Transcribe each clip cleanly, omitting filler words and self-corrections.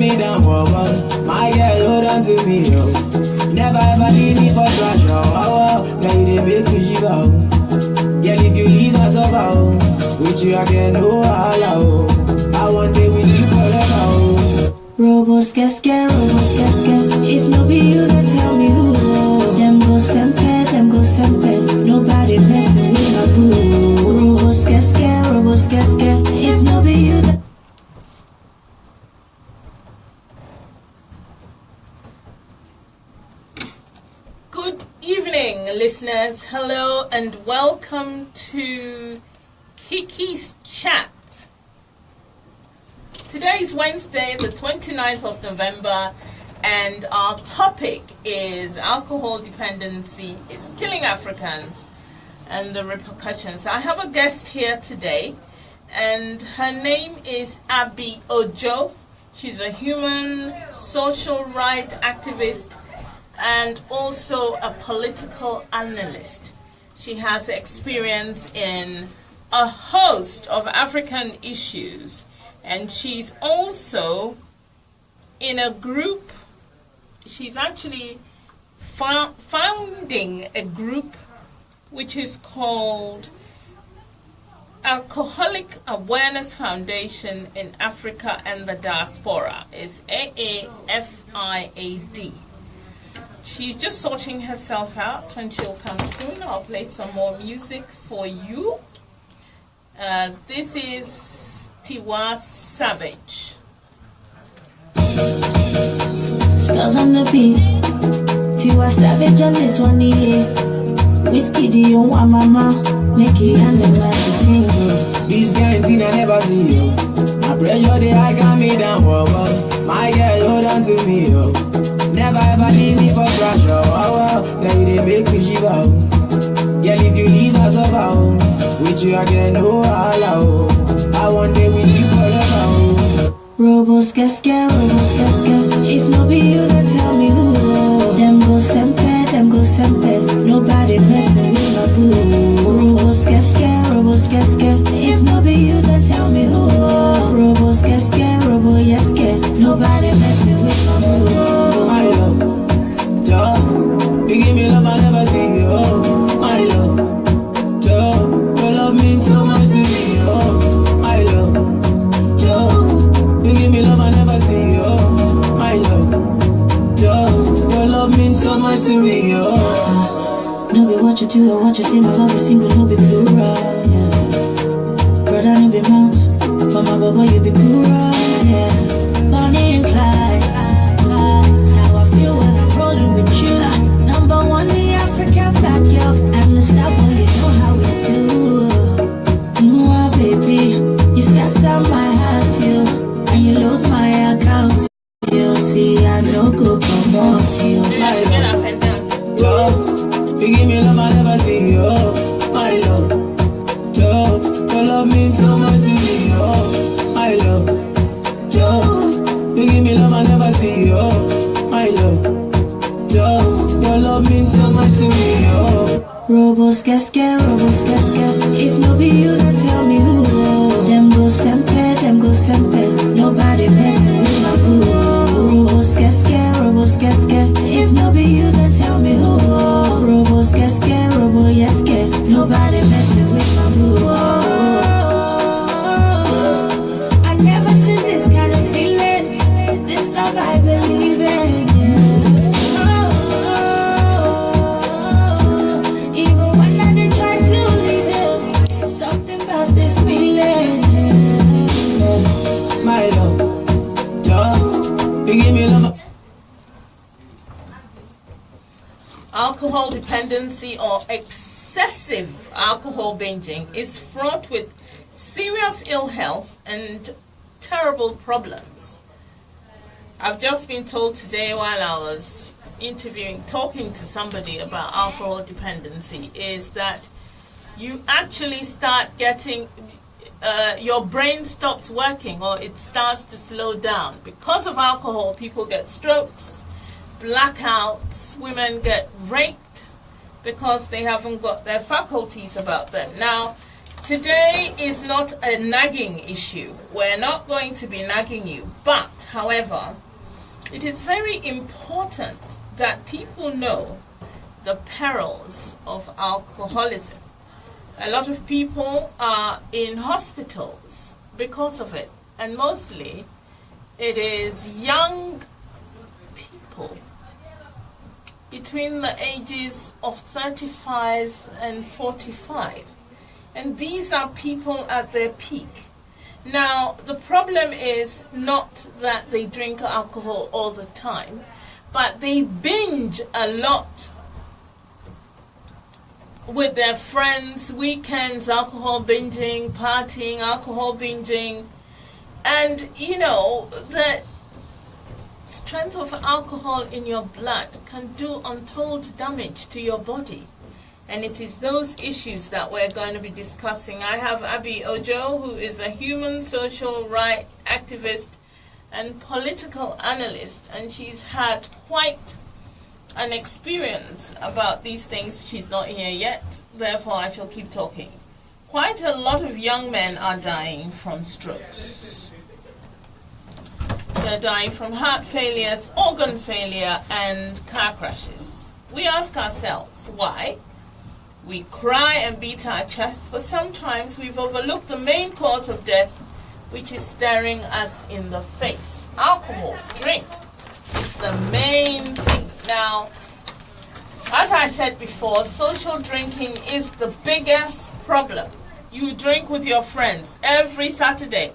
me down, woman. My girl, hold on to me, yo. Never ever leave me for trash, oh. Girl, you dey make me shiver, oh. Girl, if you leave us over, with you I get no wahala, oh. I want day with you forever, oh. Robos get scared, if no be you, then tell me who. Them go sempe, nobody messing with my boo. Robos get scared, if no be you, then... Good evening, listeners. Hello and welcome to Kiki's Chat. Today is Wednesday, the 29th of November, and our topic is alcohol dependency is killing Africans and the repercussions. I have a guest here today, and her name is Abby Ojo. She's a human social rights activist and also a political analyst. She has experience in a host of African issues, and she's also in a group. She's actually founding a group which is called Alcoholic Awareness Foundation in Africa and the Diaspora. It's AAFIAD. She's just sorting herself out, and she'll come soon. I'll play some more music for you. This is Tiwa Savage. Spells on the beat. Tiwa Savage on this one, yeah. Whiskey, do you want mama? Make it analyze the thing. This kind thing I never see, yo. I pressure the high got me down, whoa. My girl, hold on to me, yo. Never ever leave me for trash, oh. Girl, you dey make me shiver, oh. Girl, if you leave us over, with you I get no wahala, oh. I want day with you forever, oh. Robos get scared, if no be you, then tell me who. Them go sempe, nobody messing with my boo. Robos get scared, if no be you, then tell me who. Robos get scared, nobody messing with my boo. My love, Joe, you give me love I never see, oh. My love, Joe, your love means so much to me, oh. My love, Joe, you give me love I never see, oh. My love, Joe, your love means so much to me, oh. No be what you do or what you say, my love is single, no be plural, yeah. Brother, no be mount, but my baba, you be cool, yeah. Bonnie and Clyde, that's how I feel when I'm rolling with you. Number one in the African backyard, I'm the star boy, you know how we do. Mwah, baby, you scatter my heart, you, and you load my account. You see, I no go promote you. Get up and dance. Joe, you give me love I never see, oh. My love, Joe, your love means so much to me, oh. My love, Joe, you give me love I never see, oh. My love, Joe, your love means so much to me, oh. Robos get scared, if no be you, then tell me who. Them go sempe, nobody messing with my boo. Robos get scared, if no be you, then tell me who. Robos get scared, nobody messing with my boo. I never seen this kind of feeling, this love I believe in. Even when I did try to leave it, something about this feeling. My love, Joe, you give me love. Alcohol dependency or excessive alcohol binging is fraught with serious ill health and terrible problems. I've just been told today while I was talking to somebody about alcohol dependency, is that you actually start getting, your brain stops working, or it starts to slow down. Because of alcohol, people get strokes, blackouts, women get raped because they haven't got their faculties about them. Now, Today is not a nagging issue. We're not going to be nagging you. But, however, it is very important that people know the perils of alcoholism. A lot of people are in hospitals because of it. And mostly, it is young people between the ages of 35 and 45. And these are people at their peak. Now, the problem is not that they drink alcohol all the time, but they binge a lot with their friends, weekends, alcohol binging, partying, alcohol binging. And, you know, the strength of alcohol in your blood can do untold damage to your body. And it is those issues that we're going to be discussing. I have Abby Ojo, who is a human social rights activist and political analyst, and she's had quite an experience about these things. She's not here yet, therefore I shall keep talking. Quite a lot of young men are dying from strokes. They're dying from heart failures, organ failure, and car crashes. We ask ourselves, why? We cry and beat our chests, but sometimes we've overlooked the main cause of death, which is staring us in the face. Alcohol, drink, is the main thing. Now, as I said before, social drinking is the biggest problem. You drink with your friends every Saturday,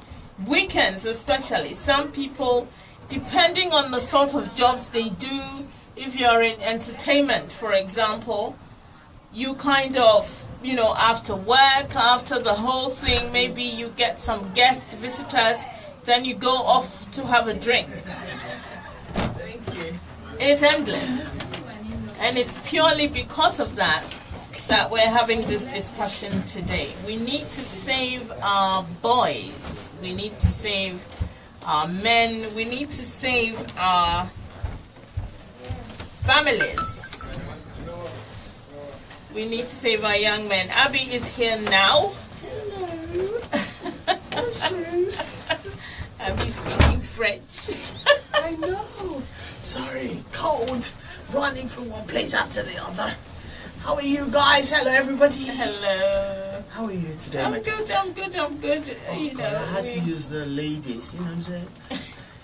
weekends especially. Some people, depending on the sort of jobs they do, if you're in entertainment, for example, you kind of, you know, after work, after the whole thing, maybe you get some guest visitors, then you go off to have a drink. Thank you. It's endless. And it's purely because of that that we're having this discussion today. We need to save our boys. We need to save our men. We need to save our families. We need to save our young men. Abby is here now. Hello. Abby speaking French. I know. Sorry, cold. Running from one place after the other. How are you guys? Hello, everybody. Hello. How are you today? I'm good, I'm good, I'm good. Oh, you God, know. I had to use the ladies, you know what I'm saying?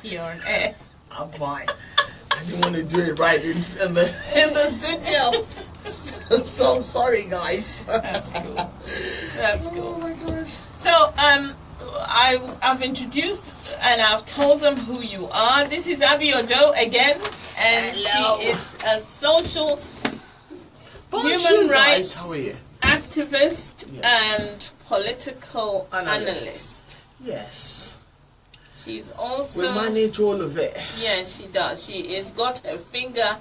You're on air. I'm fine. I didn't want to do it right in the studio. So sorry, guys. That's cool. That's cool. Oh my gosh. So, I've introduced and I've told them who you are. This is Abby Ojo again, and Hello. she is a social Bonjour, human guys. rights How are you? activist Yes. and political analyst. Yes. She's also We manage all of it. yes, she does. She has got her finger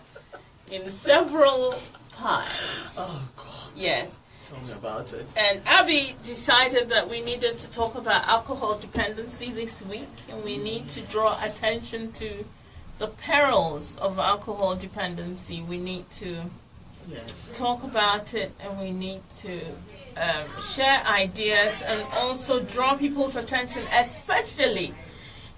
in several pies. Oh God. Yes. Tell me about it. And Abby decided that we needed to talk about alcohol dependency this week, and we need to draw attention to the perils of alcohol dependency. We need to Yes. talk about it, and we need to share ideas and also draw people's attention, especially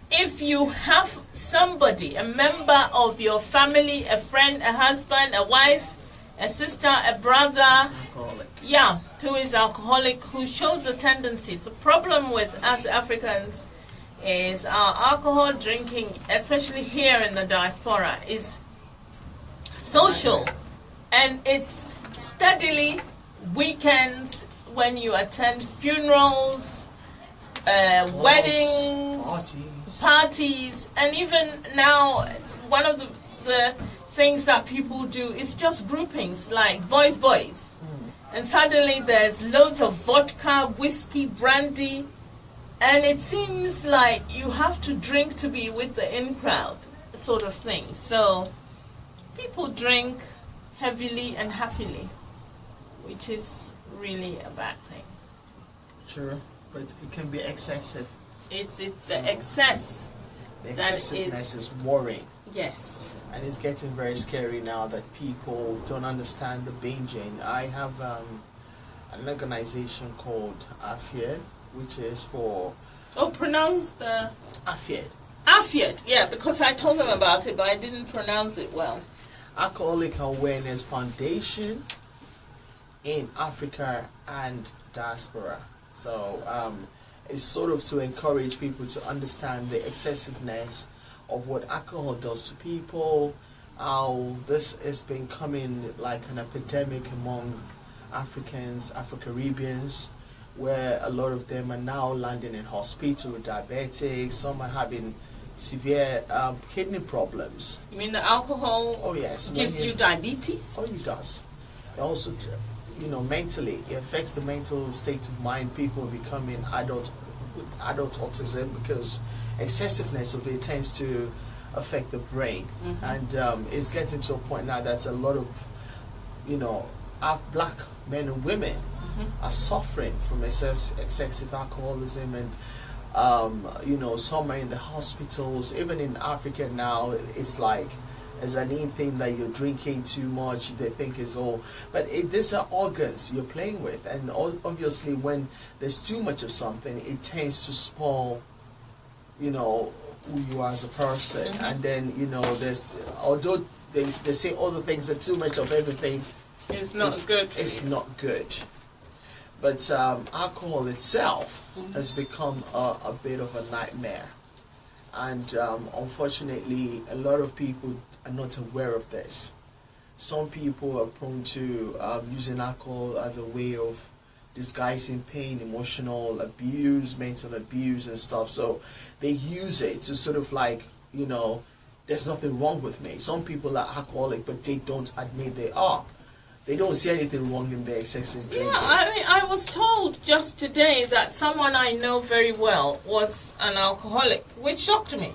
if you have somebody, a member of your family, a friend, a husband, a wife, a sister, a brother, Alcoholic. yeah, who is alcoholic, who shows the tendencies. The problem with us Africans is our alcohol drinking, especially here in the diaspora, is social. And it's steadily weekends when you attend funerals, weddings, parties, and even now one of the things that people do is just groupings like boys. And suddenly there's loads of vodka, whiskey, brandy, and it seems like you have to drink to be with the in crowd sort of thing. So people drink heavily and happily, which is really a bad thing. Sure, but it can be excessive. It's the excess. The That excessiveness is- is worrying. Yes. And it's getting very scary now that people don't understand the binging. I have an organization called AFIED, which is for Oh, pronounce the AFIED. AFIED. Yeah, because I told them about it, but I didn't pronounce it well. Alcoholic Awareness Foundation in Africa and diaspora. So it's sort of to encourage people to understand the excessiveness of what alcohol does to people, how this is becoming like an epidemic among Africans, Afro-Caribbeans, where a lot of them are now landing in hospital with diabetics. Some are having severe kidney problems. You mean the alcohol Oh yes, gives you diabetes? Oh, it does. It also, mentally, it affects the mental state of mind. People becoming adult with adult autism because excessiveness of it tends to affect the brain, and it's getting to a point now that a lot of, black men and women are suffering from excessive alcoholism, and some are in the hospitals. Even in Africa now, it's like as an in thing that you're drinking too much, they think is all. But these are organs you're playing with, and obviously when there's too much of something, it tends to spoil, who you are as a person. And then, there's, although they say all the things that too much of everything It's not good. It's not good. But alcohol itself has become a bit of a nightmare. And unfortunately, a lot of people are not aware of this. Some people are prone to using alcohol as a way of disguising pain, emotional abuse, mental abuse and stuff. So they use it to sort of like, there's nothing wrong with me. Some people are alcoholic, but they don't admit they are. They don't see anything wrong in their excessive drinking. Yeah, I was told just today that someone I know very well was an alcoholic, which shocked me.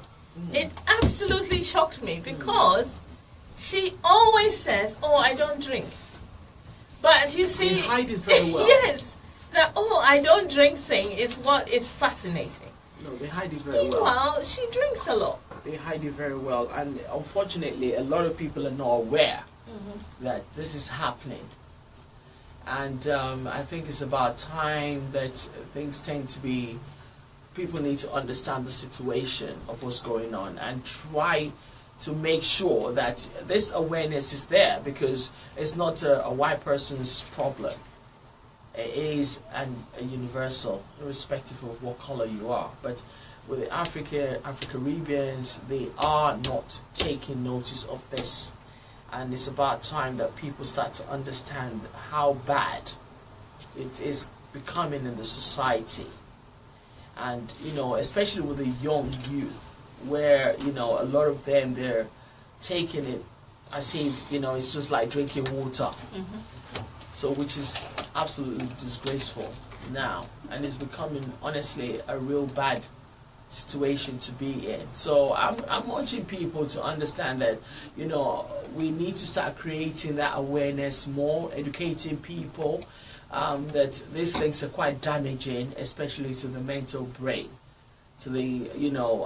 It absolutely shocked me because she always says, "Oh, I don't drink." But you see, they hide it very well. Yes, the "oh, I don't drink" thing is what is fascinating. No, they hide it very well. Meanwhile, she drinks a lot. They hide it very well, and unfortunately, a lot of people are not aware that this is happening. And I think it's about time that things tend to be, people need to understand the situation of what's going on and try to make sure that this awareness is there, because it's not a white person's problem. It is a universal, irrespective of what color you are. But with the Afro-Caribbeans, they are not taking notice of this. And it's about time that people start to understand how bad it is becoming in the society. And, especially with the young youth, where, a lot of them, they're taking it as if, it's just like drinking water. So, which is absolutely disgraceful now. And it's becoming, honestly, a real bad situation to be in. So I'm urging people to understand that, we need to start creating that awareness more, educating people that these things are quite damaging, especially to the mental brain, to the,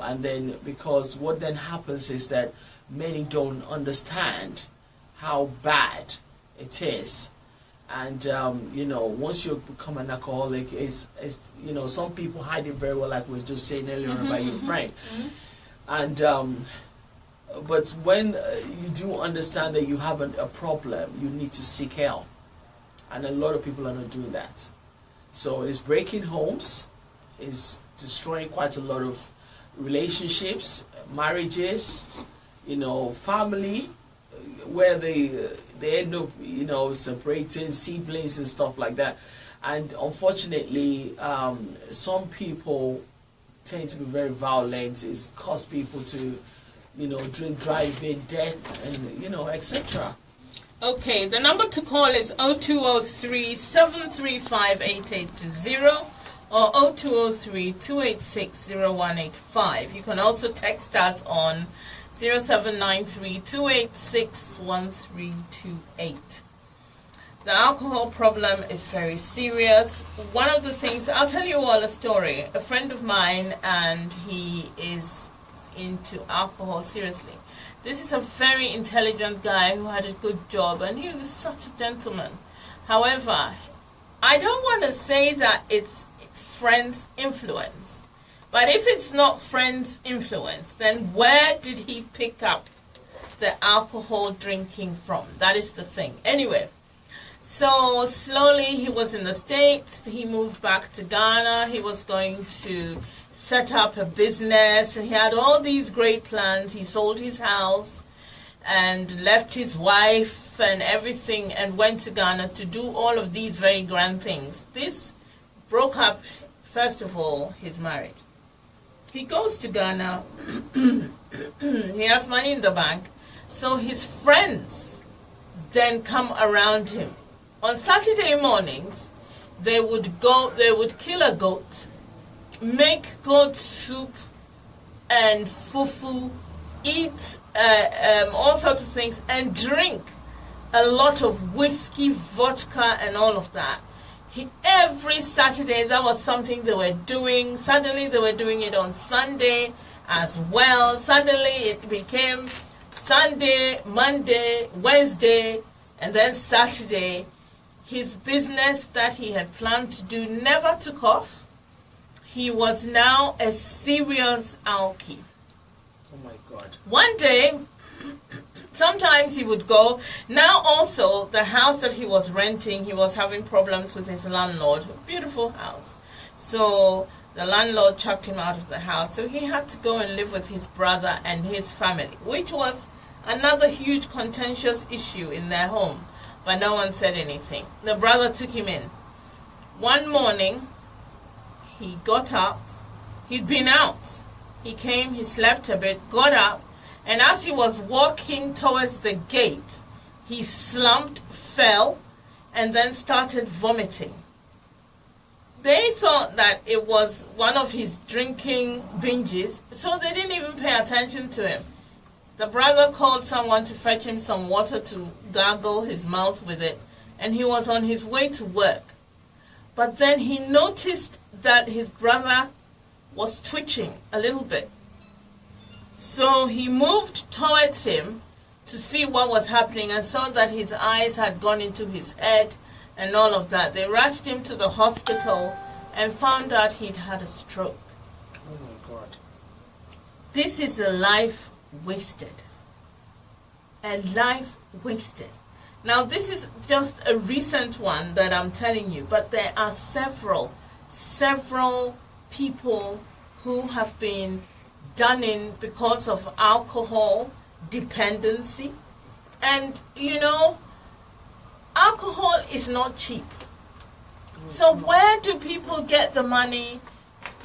and then because what then happens is that many don't understand how bad it is. And once you become an alcoholic, it's some people hide it very well, like we were just saying earlier about your friend. And but when you do understand that you have a problem, you need to seek help. And a lot of people are not doing that. So it's breaking homes, it's destroying quite a lot of relationships, marriages, family, where they end up, separating, siblings and stuff like that. And unfortunately, some people tend to be very violent. It's caused people to, drink, driving, death, and, etc. Okay, the number to call is 0203 735 8820 or 0203 286 0185. You can also text us on 0793 286 1328. The alcohol problem is very serious. One of the things, I'll tell you all a story. A friend of mine, and he is into alcohol seriously. This is a very intelligent guy who had a good job, and he was such a gentleman. However, I don't want to say that it's friends' influence, but if it's not friends' influence, then where did he pick up the alcohol drinking from? That is the thing. Anyway, so slowly he was in the States, he moved back to Ghana, he was going to set up a business, he had all these great plans. He sold his house and left his wife and everything and went to Ghana to do all of these very grand things. This broke up. First of all, his marriage. He goes to Ghana, he has money in the bank, so his friends then come around him. On Saturday mornings, they would kill a goat, make goat soup and fufu, eat all sorts of things, and drink a lot of whiskey, vodka, and all of that. Every Saturday, that was something they were doing. Suddenly, they were doing it on Sunday as well. Suddenly, it became Sunday, Monday, Wednesday, and then Saturday. His business that he had planned to do never took off. He was now a serious alkie. Oh my God. One day, sometimes he would go. Now also, the house that he was renting, he was having problems with his landlord. Beautiful house. So the landlord chucked him out of the house. So he had to go and live with his brother and his family, which was another huge contentious issue in their home. But no one said anything. The brother took him in. One morning, he got up. He'd been out. He came, he slept a bit, got up, and as he was walking towards the gate, he slumped, fell, and then started vomiting. They thought that it was one of his drinking binges, so they didn't even pay attention to him. The brother called someone to fetch him some water to gargle his mouth with it, and he was on his way to work. But then he noticed that his brother was twitching a little bit. So he moved towards him to see what was happening and saw that his eyes had gone into his head and all of that. They rushed him to the hospital and found out he'd had a stroke. Oh my God. This is a life wasted. A life wasted. Now this is just a recent one that I'm telling you, but there are several people who have been done in because of alcohol dependency. And you know, alcohol is not cheap. So where do people get the money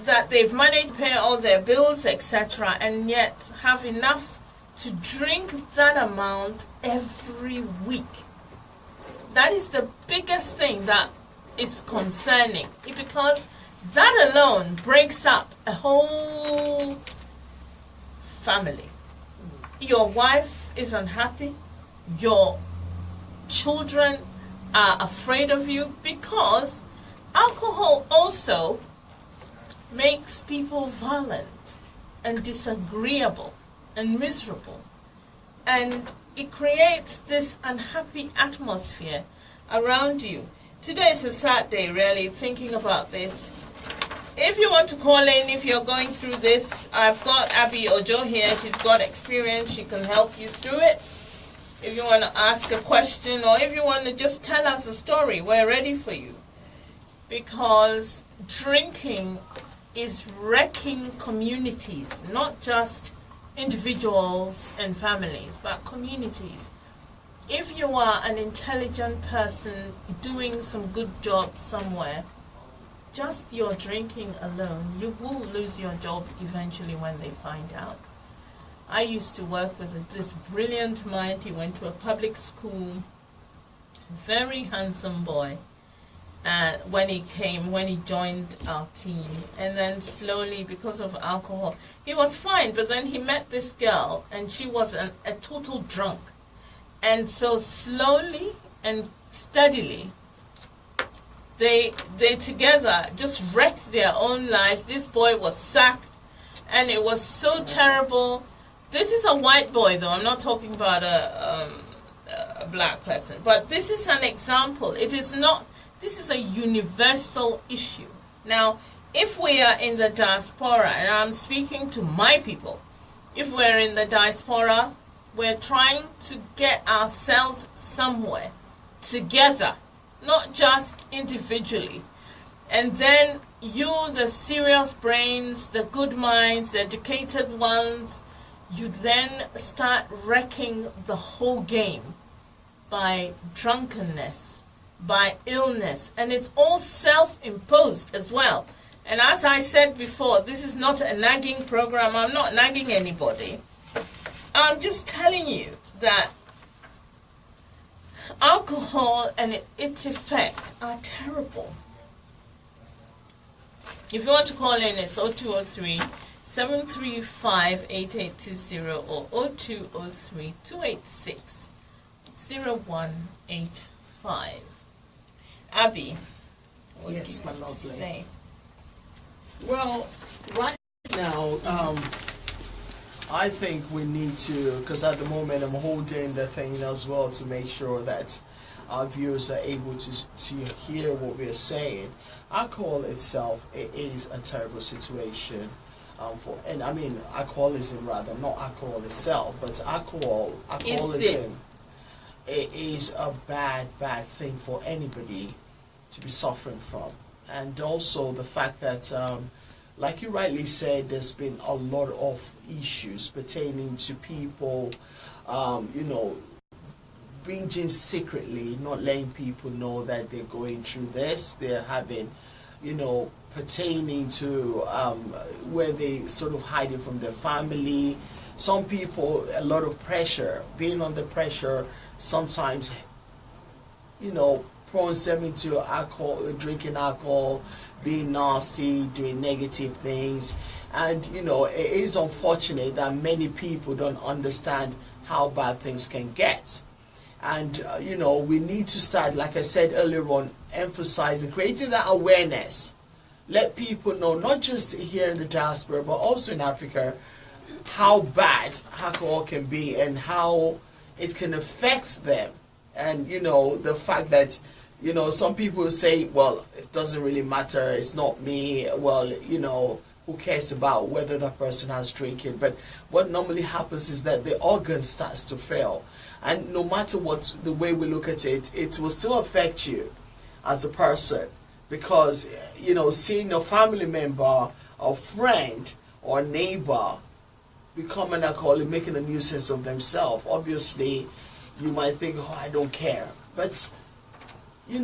that they've managed to pay all their bills, etc., and yet have enough to drink that amount every week? That is the biggest thing that is concerning, because that alone breaks up a whole family. Your wife is unhappy, your children are afraid of you, because alcohol also makes people violent and disagreeable and miserable, and it creates this unhappy atmosphere around you. Today is a sad day, really, thinking about this. If you want to call in, if you're going through this, I've got Abby Ojo here. She's got experience. She can help you through it. If you want to ask a question, or if you want to just tell us a story, we're ready for you. Because drinking is wrecking communities, not just individuals and families, but communities. If you are an intelligent person doing some good job somewhere, just your drinking alone, you will lose your job eventually when they find out. I used to work with this brilliant mind. He went to a public school, very handsome boy. When he joined our team, and then slowly, because of alcohol, he was fine, but then he met this girl and she was a total drunk, and so slowly and steadily they together just wrecked their own lives. This boy was sacked, and it was so terrible. This is a white boy, though. I'm not talking about a black person, but this is an example. It is not This is a universal issue. Now, if we are in the diaspora, and I'm speaking to my people, if we're in the diaspora, we're trying to get ourselves somewhere together, not just individually. And then you, the serious brains, the good minds, the educated ones, you then start wrecking the whole game by drunkenness, by illness, and it's all self-imposed as well. And as I said before, this is not a nagging program. I'm not nagging anybody. I'm just telling you that alcohol and its effects are terrible. If you want to call in, it's 0203 735 8820 or 0203 286 0185. Abby, what Yes, do my you lovely. say? Well, right now, I think we need to, because at the moment I'm holding the thing as well to make sure that our viewers are able to hear what we are saying. Alcohol itself, it is a terrible situation. And I mean alcoholism rather, not alcohol itself, but alcoholism, it is a bad thing for anybody to be suffering from. And also the fact that, like you rightly said, there's been a lot of issues pertaining to people, binging secretly, not letting people know that they're going through this. They're having, pertaining to where they sort of hide it from their family. Some people, a lot of pressure, being under pressure sometimes, prompts them into alcohol, drinking alcohol, being nasty, doing negative things. And, it is unfortunate that many people don't understand how bad things can get. And, we need to start, like I said earlier on, emphasizing, creating that awareness. Let people know, not just here in the diaspora, but also in Africa, how bad alcohol can be and how it can affect them. And, the fact that, some people say, well, it doesn't really matter, it's not me, well, who cares about whether that person has drinking? But what normally happens is that the organ starts to fail. And no matter what, the way we look at it, it will still affect you as a person. Because, seeing a family member, a friend, or a neighbor become an alcoholic, making a nuisance of themselves, obviously, you might think, oh, I don't care. But, in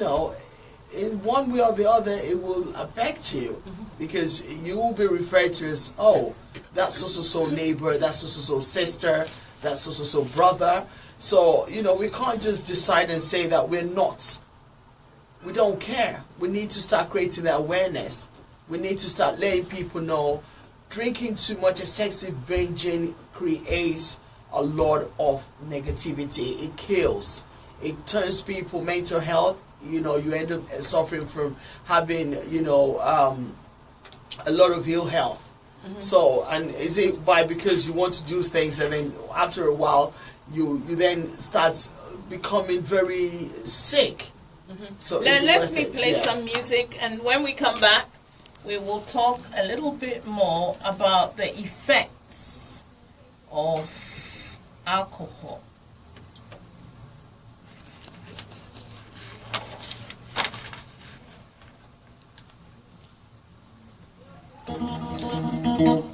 one way or the other, it will affect you. Because you will be referred to as, oh, that's so neighbor, that's so sister, that's so brother. So, we can't just decide and say that we don't care. We need to start creating that awareness. We need to start letting people know drinking too much, excessive binging creates a lot of negativity. It kills. It turns people mental health. You end up suffering from having, a lot of ill health. So, and is it because you want to do things and then after a while you then start becoming very sick? So let me play some music, and when we come back, we will talk a little bit more about the effects of alcohol. Oh,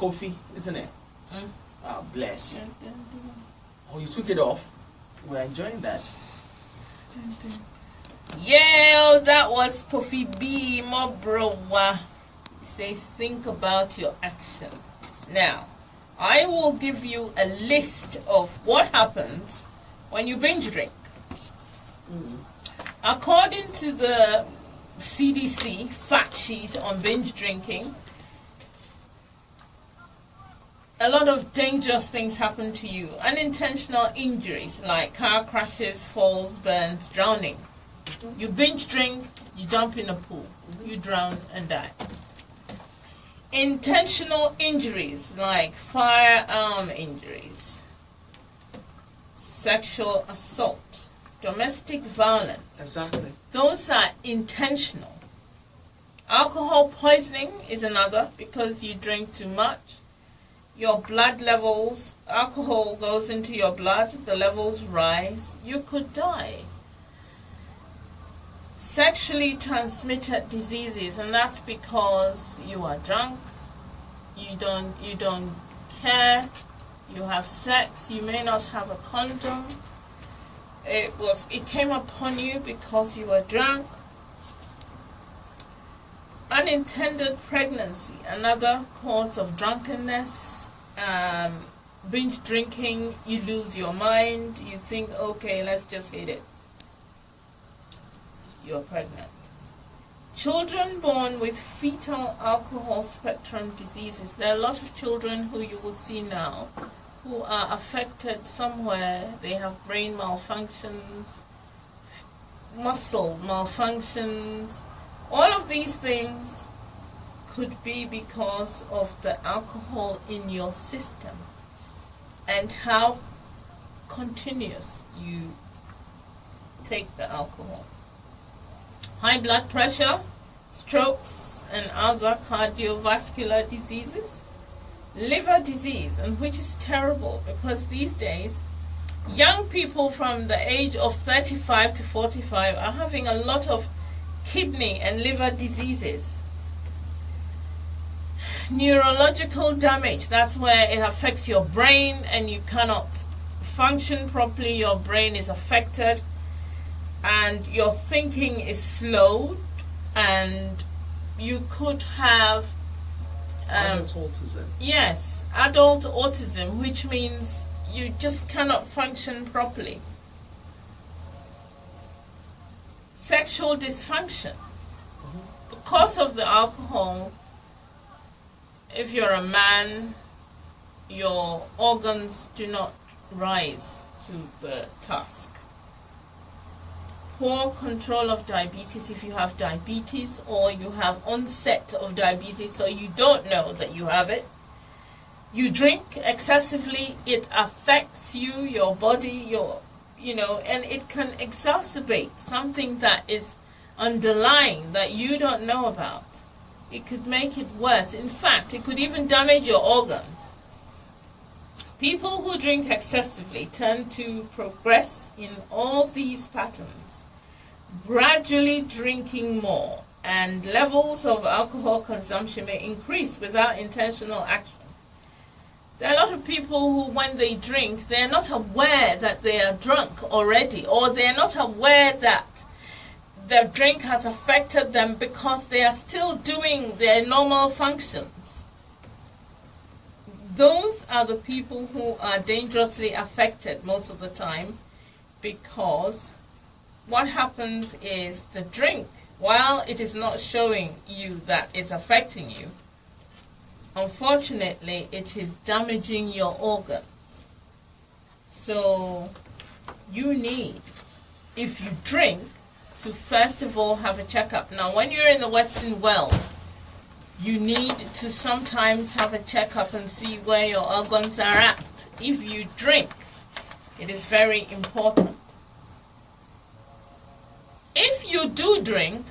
Kofi, isn't it? Oh, bless. Oh, you took it off? We're enjoying that. Yeah, that was Kofi B, my brother. He says, think about your actions. Now, I will give you a list of what happens when you binge drink. According to the CDC fact sheet on binge drinking, a lot of dangerous things happen to you. Unintentional injuries like car crashes, falls, burns, drowning. You binge drink, you jump in a pool, you drown and die. Intentional injuries like firearm injuries, sexual assault, domestic violence. Exactly. Those are intentional. Alcohol poisoning is another because you drink too much. Your blood levels, alcohol goes into your blood, the levels rise, you could die. Sexually transmitted diseases, and that's because you are drunk, you don't care, you have sex, you may not have a condom. It came upon you because you were drunk. Unintended pregnancy, another cause of drunkenness. Binge drinking, you lose your mind, you think, okay, let's just hit it. You're pregnant. Children born with fetal alcohol spectrum diseases. There are a lot of children who you will see now who are affected somewhere. They have brain malfunctions, muscle malfunctions. All of these things could be because of the alcohol in your system and how continuous you take the alcohol. High blood pressure, strokes and other cardiovascular diseases, liver disease, and which is terrible because these days young people from the age of 35 to 45 are having a lot of kidney and liver diseases. Neurological damage, that's where it affects your brain and you cannot function properly. Your brain is affected and your thinking is slowed, and you could have adult autism. Yes, adult autism, which means you just cannot function properly. Sexual dysfunction. Because of the alcohol, if you're a man, your organs do not rise to the task. Poor control of diabetes, if you have diabetes or you have onset of diabetes so you don't know that you have it. You drink excessively, it affects you, your body, and it can exacerbate something that is underlying that you don't know about. It could make it worse. In fact, it could even damage your organs. People who drink excessively tend to progress in all these patterns, gradually drinking more, and levels of alcohol consumption may increase without intentional action. There are a lot of people who, when they drink, they're not aware that they are drunk already, or they're not aware that their drink has affected them because they are still doing their normal functions. Those are the people who are dangerously affected most of the time, because what happens is the drink, while it is not showing you that it's affecting you, unfortunately it is damaging your organs. So you need, if you drink, to first of all have a checkup. Now when you're in the Western world, you need to sometimes have a checkup and see where your organs are at. If you drink, it is very important. If you do drink,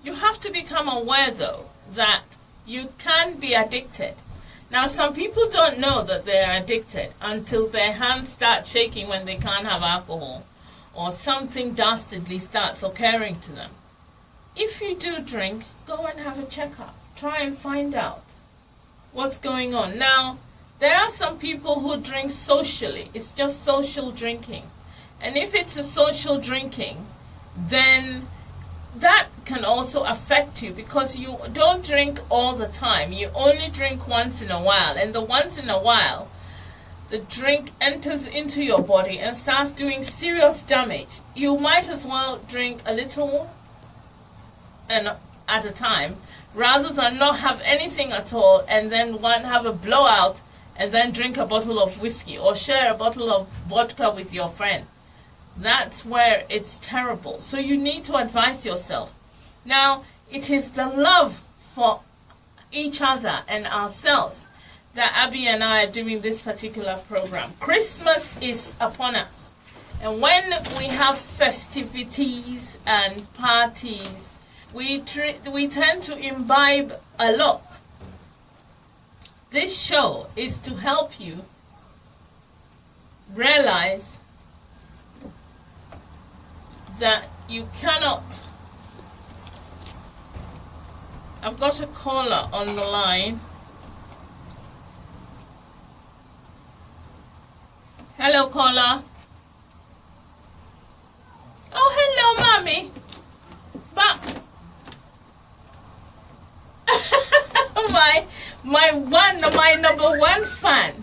you have to become aware though that you can be addicted. Now some people don't know that they are addicted until their hands start shaking when they can't have alcohol, or something dastardly starts occurring to them. If you do drink, go and have a checkup. Try and find out what's going on. Now, there are some people who drink socially. It's just social drinking. And if it's a social drinking, then that can also affect you, because you don't drink all the time. You only drink once in a while. And the once in a while, the drink enters into your body and starts doing serious damage. You might as well drink a little and at a time, rather than not have anything at all and then have a blowout and then drink a bottle of whiskey or share a bottle of vodka with your friend. That's where it's terrible. So you need to advise yourself. Now, it is the love for each other and ourselves that Abby and I are doing this particular program. Christmas is upon us. And when we have festivities and parties, we tend to imbibe a lot. This show is to help you realize that you cannot. I've got a caller on the line. Hello, caller. Oh, hello, mommy. But my number one fan.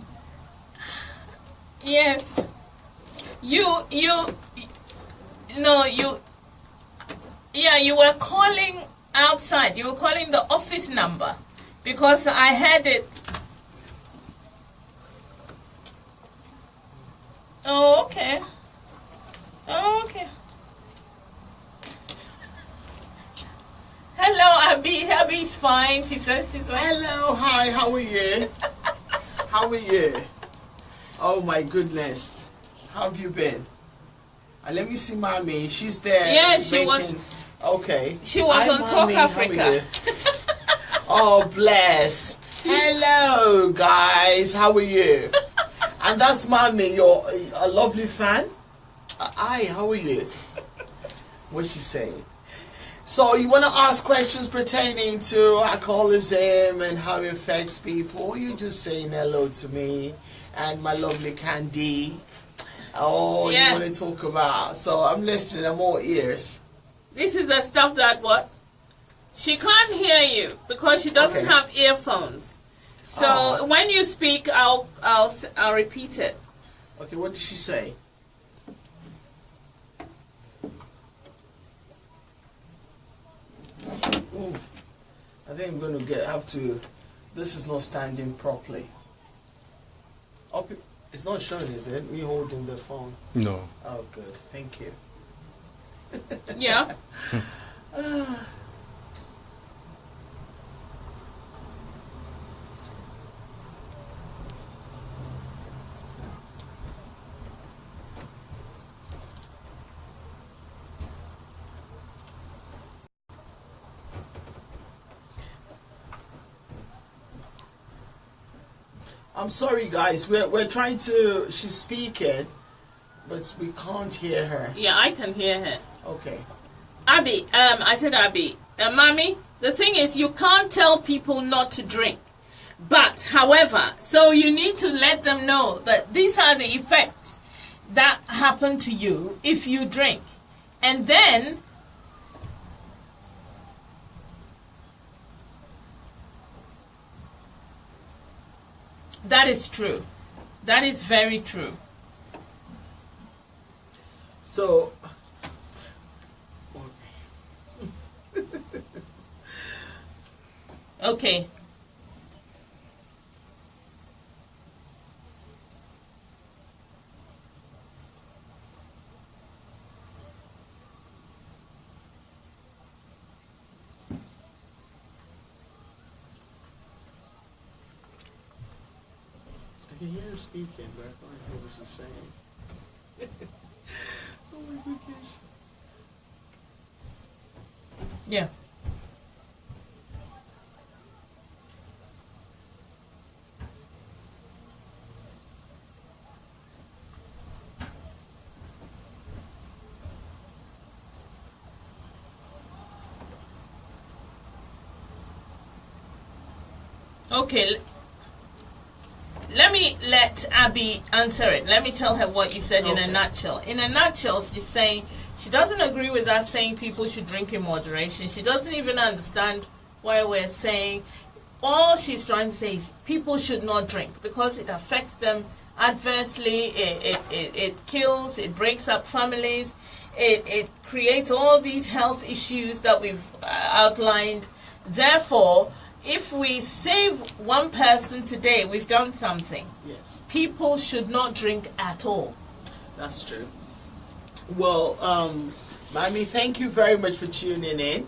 Yes. You were calling outside. You were calling the office number because I had it. Oh, okay. Oh, okay. Hello, Abby. Abby's fine. She says she's fine. Hello, hi, how are you? How are you? Oh my goodness. How have you been? Let me see mommy. She's there. Yeah, she making, was. Okay. She was Hi, on Talk Mommy. How are Africa. you? Oh, bless. Hello, guys. How are you? And that's Mommy, you're a lovely fan. Hi, how are you? What's she saying? So you want to ask questions pertaining to alcoholism and how it affects people? Or you just saying hello to me and my lovely Candy? Oh, Yeah. you want to talk about? So I'm listening. I'm all ears. This is the stuff that what? She can't hear you because she doesn't Okay. have earphones. So Oh. when you speak, I'll repeat it. Okay, what did she say? Ooh, I think I'm going to have to. This is not standing properly. Up, it's not showing, is it? Me holding the phone. No. Oh, good. Thank you. Yeah. I'm sorry, guys. We're trying to. She's speaking, but we can't hear her. Yeah, I can hear her. Okay. Abby, I said Abby. Mommy, the thing is you can't tell people not to drink. But, however, so you need to let them know that these are the effects that happen to you if you drink. And then, that is true. That is very true. So. Okay. I can hear her speaking, but I can't hear what she's saying. Oh my goodness. Yeah. Okay. Let me let Abby answer it. Let me tell her what you said in a nutshell. In a nutshell, she's saying she doesn't agree with us saying people should drink in moderation. She doesn't even understand why we're saying. All she's trying to say is people should not drink because it affects them adversely. It kills, it breaks up families, it creates all these health issues that we've outlined. Therefore, if we save one person today, we've done something. Yes. People should not drink at all. That's true. Well, Mommy, thank you very much for tuning in.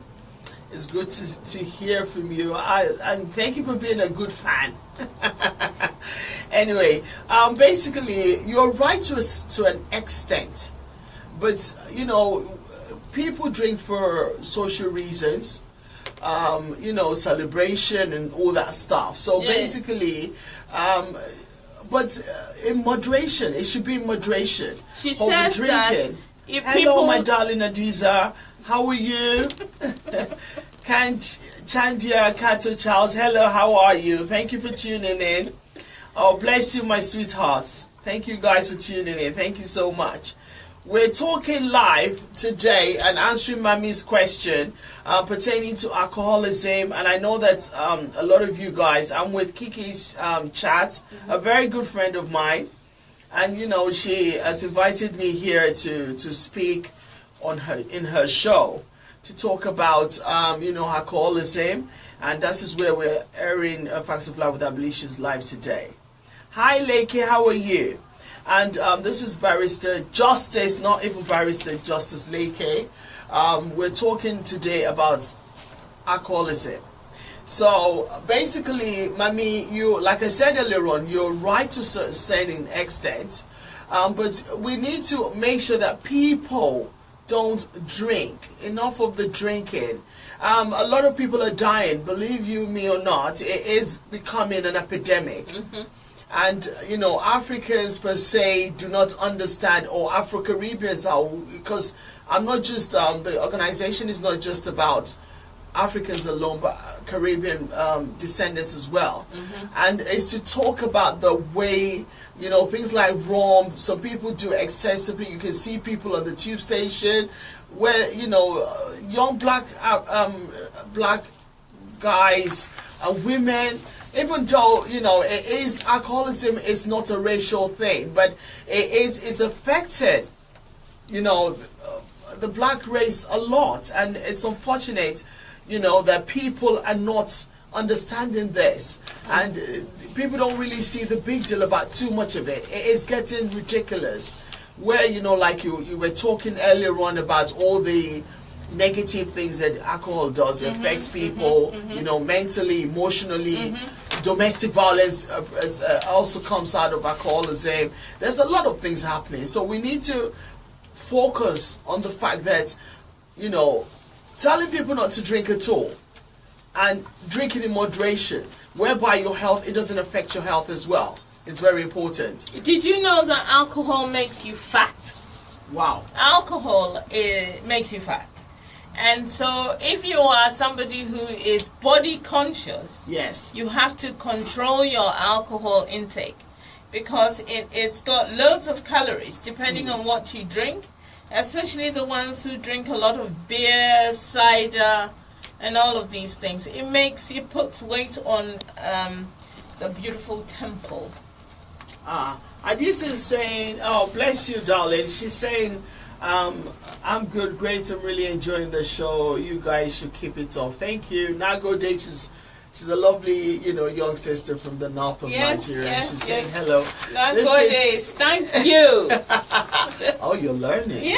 It's good to hear from you. And thank you for being a good fan. Anyway, basically, you're right to an extent. But, you know, people drink for social reasons. Celebration and all that stuff. So Yeah. basically, but in moderation, it should be in moderation. She When we're says that drinking. if Hello, people... my darling Adiza. How are you? Chandia Kato Charles. Hello, how are you? Thank you for tuning in. Oh, bless you, my sweethearts. Thank you guys for tuning in. Thank you so much. We're talking live today and answering Mommy's question pertaining to alcoholism. And I know that a lot of you guys, I'm with Kiki's chat, a very good friend of mine. And, you know, she has invited me here to speak in her show to talk about, alcoholism. And that is where we're airing Facts of Life with Abolitionists live today. Hi, Lakey, how are you? And this is Barrister Justice, not even Barrister Justice Lakey. We're talking today about alcoholism. So basically, Mami, you, like I said earlier on, you're right to a certain extent, but we need to make sure that people don't drink. Enough of the drinking. A lot of people are dying, believe you me or not. It is becoming an epidemic. And, you know, Africans per se do not understand, or Afro-Caribbeans are, because I'm not just, the organization is not just about Africans alone, but Caribbean descendants as well. And it's to talk about the way, you know, things like rum, some people do excessively. You can see people on the tube station where, you know, young black guys and women, even though, you know, it is, alcoholism is not a racial thing, but it's affected, you know, the black race a lot. And it's unfortunate, you know, that people are not understanding this, and people don't really see the big deal about too much of it. It is getting ridiculous, where, you know, like you were talking earlier on about all the negative things that alcohol does. It affects people, you know, mentally, emotionally. Domestic violence also comes out of alcoholism. There's a lot of things happening, so we need to focus on the fact that, you know, telling people not to drink at all, and drinking in moderation, whereby your health, it doesn't affect your health as well. It's very important. Did you know that alcohol makes you fat? Wow. Alcohol makes you fat. And so if you are somebody who is body conscious, Yes. you have to control your alcohol intake, because it's got loads of calories depending on what you drink, especially the ones who drink a lot of beer, cider, and all of these things. It puts weight on the beautiful temple. Adisa is saying, oh, bless you, darling. She's saying, I'm good, great, I'm really enjoying the show. You guys should keep it up. Thank you. Nagode, she's a lovely, you know, young sister from the north of Nigeria. She's saying hello. Nagode, thank you. Oh, you're learning. Yeah.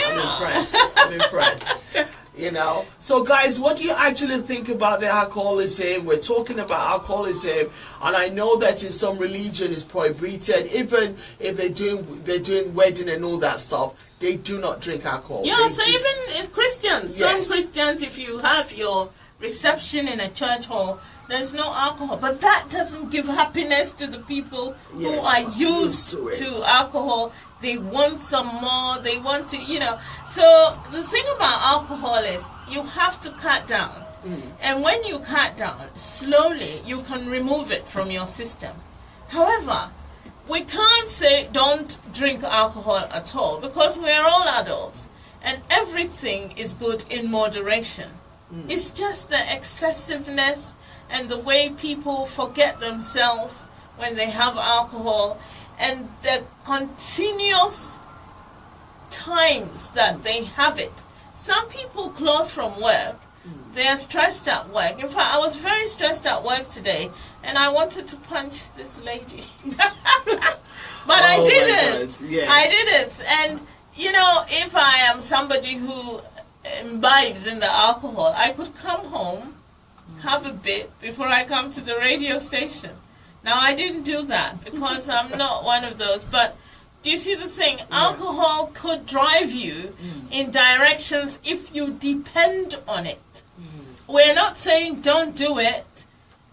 I'm impressed. You know, so guys, what do you actually think about the alcoholism? We're talking about alcoholism, and I know that in some religion it's prohibited. Even if they're doing wedding and all that stuff, they do not drink alcohol. Yeah, so even if Christians, Yes. some Christians, if you have your reception in a church hall, there's no alcohol. But that doesn't give happiness to the people who are used to alcohol. They want some more. They want to, you know. So the thing about alcohol is you have to cut down. And when you cut down, slowly you can remove it from your system. However, we can't say don't drink alcohol at all, because we are all adults and everything is good in moderation. It's just the excessiveness and the way people forget themselves when they have alcohol, and the continuous times that they have it. Some people close from work, they are stressed at work. In fact, I was very stressed at work today, and I wanted to punch this lady. But I didn't. Yes. I didn't. And, you know, if I am somebody who imbibes in the alcohol, I could come home, have a bit before I come to the radio station. Now, I didn't do that because I'm not one of those. But do you see the thing? Alcohol could drive you in directions if you depend on it. We're not saying don't do it.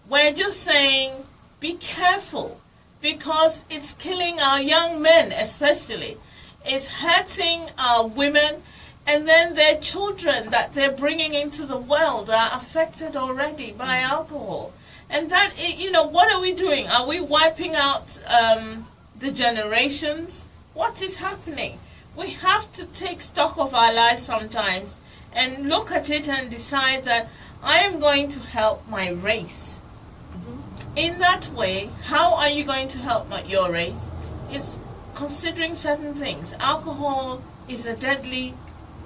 We're just saying be careful, because it's killing our young men especially. It's hurting our women, and then their children that they're bringing into the world are affected already by alcohol. And that, you know, what are we doing? Are we wiping out the generations? What is happening? We have to take stock of our lives sometimes and look at it and decide that I am going to help my race. In that way, how are you going to help your race? It's considering certain things. Alcohol is a deadly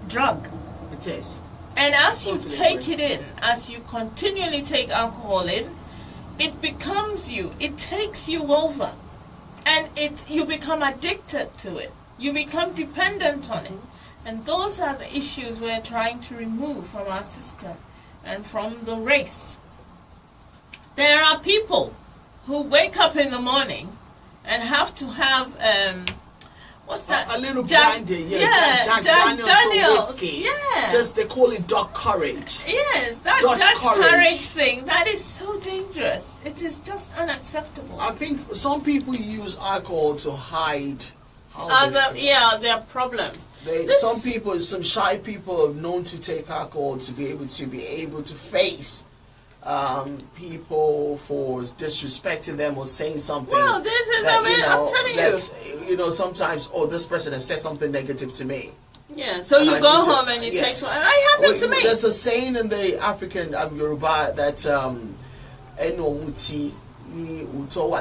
drug. It is. And as you Totally take agree. it in, as you continually take alcohol in, it becomes you. It takes you over. And you become addicted to it. You become dependent on it. And those are the issues we're trying to remove from our system and from the race. There are people who wake up in the morning and have to have what's that? A little brandy, Jack Daniels, whiskey. Yeah. Just they call it Dutch courage. Yes, that Dutch courage thing, that is so dangerous. It is just unacceptable. I think some people use alcohol to hide their problems. Some shy people are known to take alcohol to be able to face people for disrespecting them or saying something. Well, this is, I'm telling you. Sometimes, this person has said something negative to me. Yeah, so you go home and you take one. It happened to me. There's a saying in the African Yoruba that,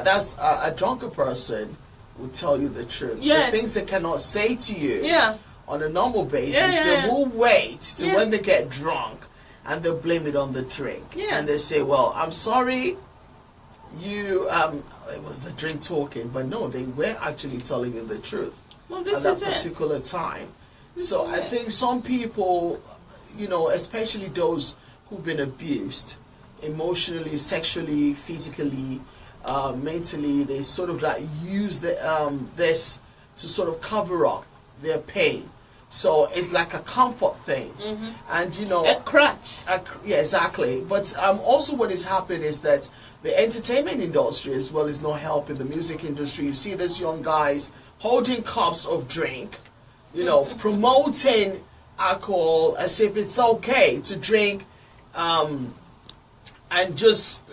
that's a drunken person will tell you the truth. Yes. The things they cannot say to you on a normal basis, they will wait till when they get drunk and they'll blame it on the drink. Yeah. And they say, well, I'm sorry, it was the drink talking, but no, they were actually telling you the truth at that particular time. So I think some people, especially those who've been abused emotionally, sexually, physically, mentally, they sort of use this to sort of cover up their pain. So it's like a comfort thing, and a crutch. Yeah, exactly. But also, what is happening is that the entertainment industry as well is not helping the music industry. You see these young guys holding cups of drink, promoting alcohol as if it's okay to drink, and just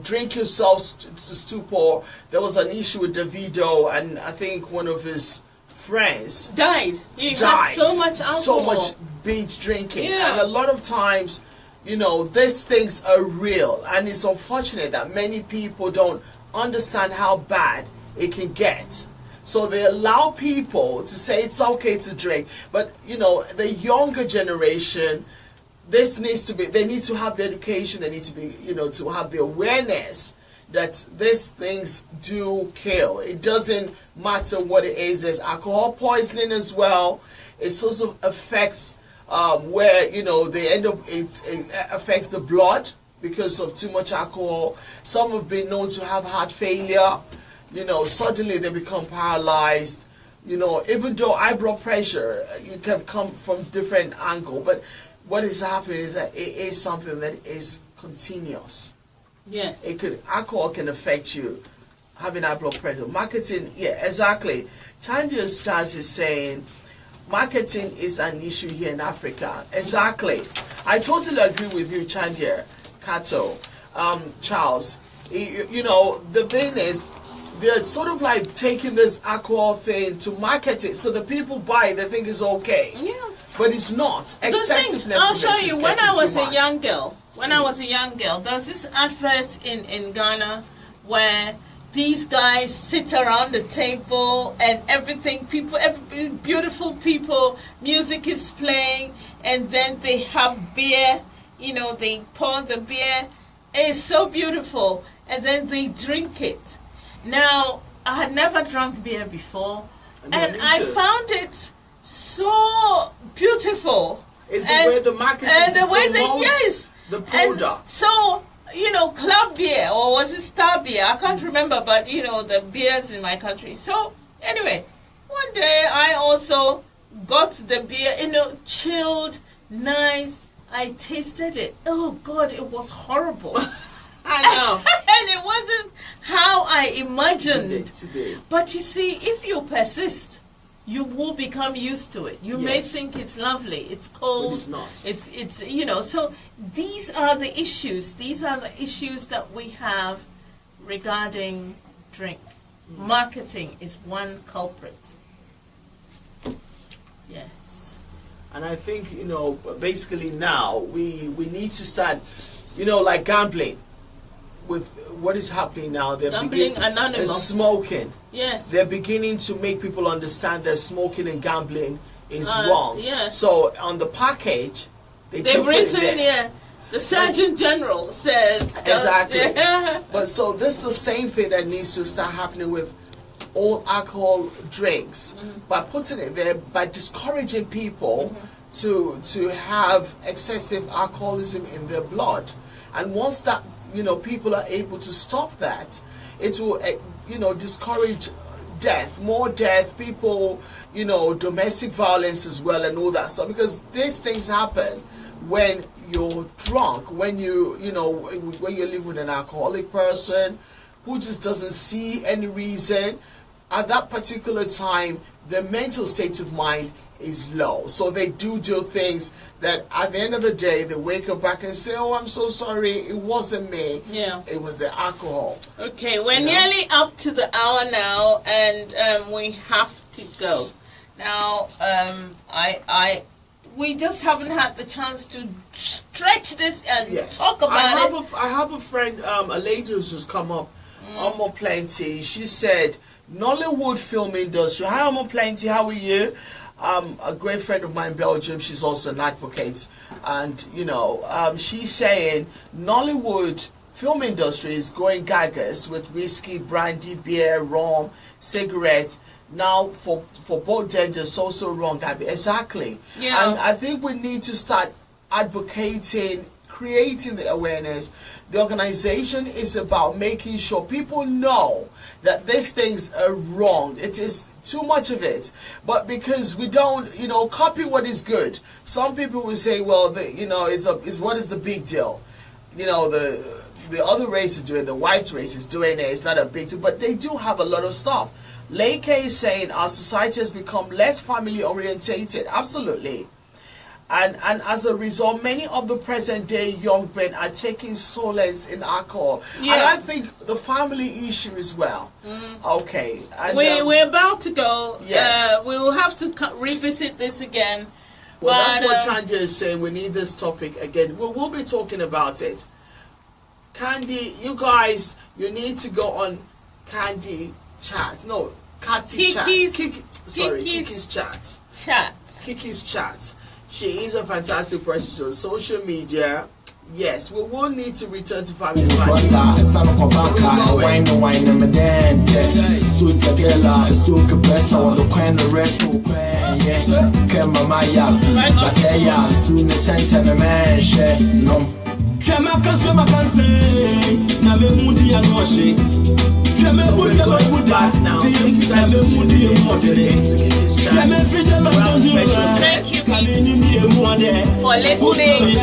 drink yourself to stupor. There was an issue with Davido, and I think one of his friends died. He had so much alcohol, so much binge drinking, and a lot of times, these things are real, and it's unfortunate that many people don't understand how bad it can get. So they allow people to say it's okay to drink, but the younger generation, they need to have the education, they need to be, to have the awareness that these things do kill. It doesn't matter what it is. There's alcohol poisoning as well. It also affects where they end up. It affects the blood because of too much alcohol. Some have been known to have heart failure. Suddenly they become paralyzed. Even though high blood pressure, you can come from different angle, but what is happening is that it is something that is continuous. Yes. Alcohol can affect you, having high blood pressure. Marketing, exactly. Changes Charles is saying marketing is an issue here in Africa. Exactly. I totally agree with you, Chandia, Kato, Charles. The thing is, they're sort of like taking this alcohol thing to market it, so the people buy it, they think it's okay. Yeah. But it's not. Excessiveness. I'll show you. When I was a young girl, there's this advert in Ghana where these guys sit around the table and everything, beautiful people, music is playing, and then they have beer, they pour the beer. It's so beautiful, and then they drink it. Now, I had never drunk beer before, and I found it so beautiful. It's the way the marketing promotes the product. And so, club beer, or was it star beer? I can't remember, but the beers in my country. So anyway, one day I also got the beer, chilled, nice. I tasted it. Oh God, it was horrible. I know. And it wasn't how I imagined it to be. But you see, if you persist, you will become used to it. You may think it's lovely, it's cold. But it's not. It's so these are the issues. These are the issues that we have regarding drink. Marketing is one culprit. Yes. And I think, basically now we need to start, like gambling. With what is happening now, they're gambling anonymous. Smoking. Yes. They're beginning to make people understand that smoking and gambling is wrong. Yes. So on the package, they've written the Surgeon General says. Exactly. But so this is the same thing that needs to start happening with all alcohol drinks, by putting it there, by discouraging people to have excessive alcoholism in their blood. And once that people are able to stop that, it will discourage more death, people, you know, domestic violence as well and all that stuff, because these things happen when you're drunk, when you know, when you live with an alcoholic person who just doesn't see any reason. At that particular time, the mental state of mind is low. So they do things that at the end of the day, they wake up back and say, oh, I'm so sorry, it wasn't me. Yeah. It was the alcohol. Okay, we're nearly up to the hour now, and we have to go. Now, we just haven't had the chance to stretch this and talk about it. I have a friend, a lady who's just come up, Omo Plenty. She said, Nollywood film industry. Hi, Omo Plenty, how are you? A great friend of mine in Belgium, she's also an advocate. And, you know, she's saying Nollywood film industry is going gagas with whiskey, brandy, beer, rum, cigarette. Now, for both genders, also wrong. Exactly. Yeah. And I think we need to start advocating, creating the awareness. The organization is about making sure people know that these things are wrong. It is too much of it. But because we don't, you know, copy what is good. Some people will say, well, you know, is what is the big deal? You know, the other race is doing, the white race is doing it. It's not a big deal. But they do have a lot of stuff. Lake is saying our society has become less family orientated. Absolutely. And as a result, many of the present day young men are taking solace in alcohol. Yeah. And I think the family issue as well. Okay. And, we're about to go. Yes. We will have to revisit this again. Well, that's what Chanja is saying. We need this topic again. We'll be talking about it. Candy, you guys, you need to go on Candy chat. No, Cathy chat. Kiki's chat. Kiki's chat. She is a fantastic person. She's on social media. Yes, we will need to return to family. Thank you for listening.